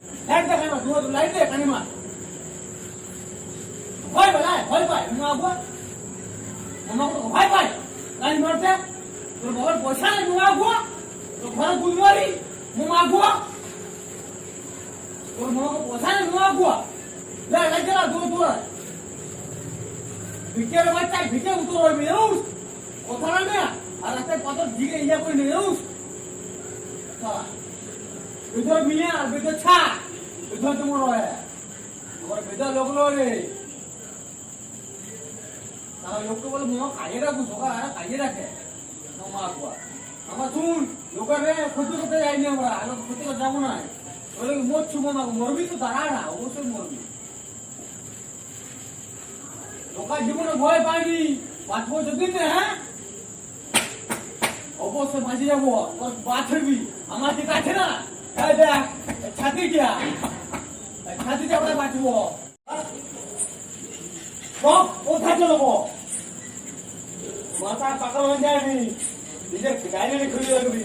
light দে কানিমা তুই light দে কানিমা ভয় পায় ভয় পায় আমাকে ভয় পায় লাইন মারতে তোর বাবার পয়সা নেই মুমাগো তোর ঘরে গুলমারি মুমাগো তোর মামাকে পয়সা নেই মুমাগো লাইট জ্বালা দূর ভিকের বাচ্চা ভিকে উত্তর হইবি জানুস কথা না আর একটা কত দিকে ইয়া করে নিয়ে জানুস ভিতর মিয়া আর ভিতর ছা ভিতর তোমার হয় আমার ভিতর লোকলো রে তারা লোককে বলে মামা খাইয়ে রাখবো সকাল খাইয়ে রাখে মামা আগুয়া আমার শুন লোকের ক্ষতি করতে যাইনি আমরা আগে ক্ষতি করতে যাবো না বলে মরছু মামা মরবি তো দাঁড়া না অবশ্যই মরবি লোকার জীবনে ভয় পাইনি বাঁচবো যদি না হ্যাঁ অবশ্যই বাঁচে যাবো বাঁচবি আমার যেটা আছে না দেখ ছাতি দিয়া ছাতিতে আমরা বাঁচবো সব কোথায় চলবো মাথা পাকাল হয়ে যায়নি নিজের ডায়েরি খুলে রাখবি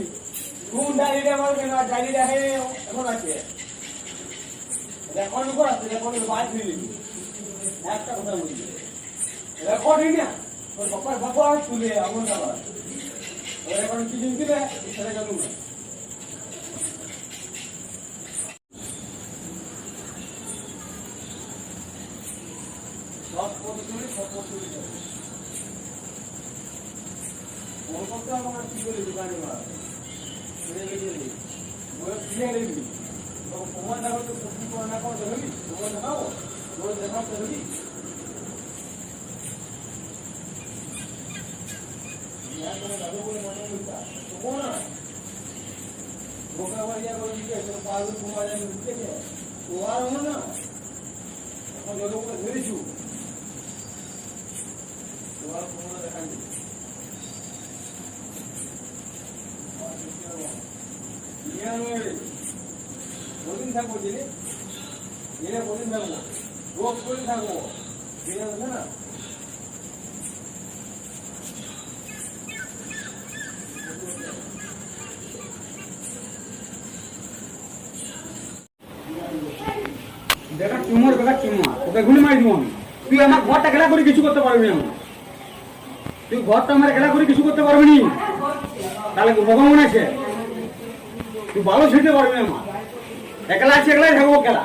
কোন ডায়েরিটা মারবে না ডায়েরিটা হে এখন আছে রেকর্ড করা আছে রেকর্ড বাইর হয়ে নিবি একটা কথা বলবি রেকর্ডিং না তোর বাবার বাবা তুলে আমল যাবা রেকর্ড কি দিন দিলে সেটা জানো না সব পদ্ধতি কোন কথা আমার কি করে দোকানে মার ছেড়ে গেলি বলে ফিরে গেলি তখন প্রমাণ দেখাও তো সত্যি করে না করে দেবি প্রমাণ দেখাও বলে দেখাও তো দেবি বলে মনে হইতা তো কোন না বোকা বাড়িয়া করে দিকে তোর পাগল ঘুমা যায় উঠতে তো আর হলো না এখন যত করে ধরেছু তোমার কোনো দেখা নেই কদিন থাকবো জেনে জেনে কদিন থাকবো রোজ কদিন থাকবো জেনে আছে না দেখা চুমর তোকে গুলি মারি দিব আমি তুই আমার ঘরটা খেলা করে কিছু করতে পারবি না তুই ঘরটা আমার খেলা করে কিছু করতে পারবি না তাহলে ভগবান আছে তুই ভালো ছিটতে পারবি না আমার একলা আছে একলাই থাকবো খেলা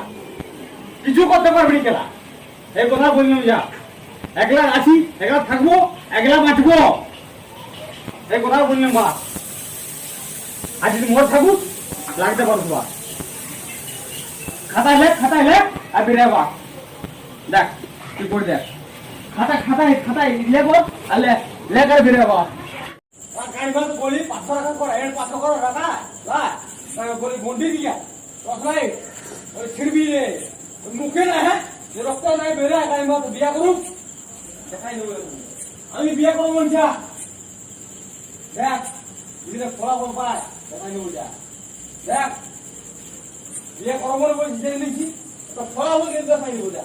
কিছু করতে পারবি না খেলা এই কথা বললাম যা একলা আছি একলা থাকবো একলা বাঁচবো এই কথা বললাম বা আজ যদি মোর থাকুক লাগতে পারবো বা খাতায় লেখ আর বেরে বা দেখ তুই করে দেখ খাতায় লেখো আর লেখ আর বেরে বা বলি 500 টাকা করে 500 করে টাকা বলি গন্ডি দিয়া রসলাই ছিড়বি রে মুখে না হ্যাঁ যে রক্ত নাই বেরে গাড়ি মত বিয়া করুক দেখাই দেবো আমি বিয়া করবো যা দেখ যদি ফলাফল পায় দেখাই দেবো যা দেখ বিয়ে করবো বলে জেনে নিচ্ছি তো ফলাফল কিন্তু দেখাই দেবো যা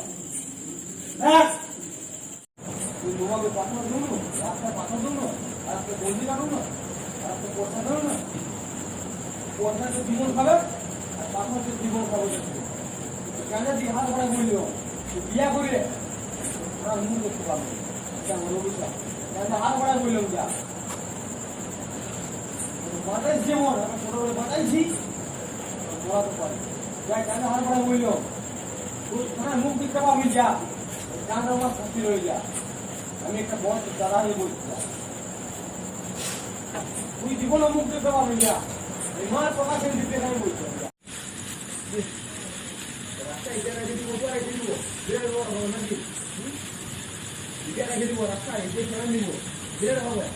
দেখ তুই তোমাকে পাঠানোর জন্য রাস্তায় পাঠানোর জন্য আর একটা বন্দি কাটুন না আর একটা পয়সা দেবো না পয়সা তো জীবন খাবে আর পাঠানো তো জীবন খাবে কেন দিয়ে হাত ভাড়া বলল বিয়া করে আর মুখ দেখতে পারবে কেমন অভিশাপ কেন হাত ভাড়া বললাম যা বাতাইছি যেমন আমি ছোটবেলা বাতাইছি পড়াতে পারি যাই কেন হাত ভাড়া বলল মুখ দেখতে পাবি যা কেন আমার শাস্তি রয়ে যা আমি একটা বড় দাদা হয়ে বলছি তুই জীবনে মুখ দেখতে পাবি যা এই মার প্রকাশের দিতে আমি বলছি রাস্তা এটা রেখে দিব নাকি এটা রেখে দিব রাস্তা এটা ছেড়ে দিব হবে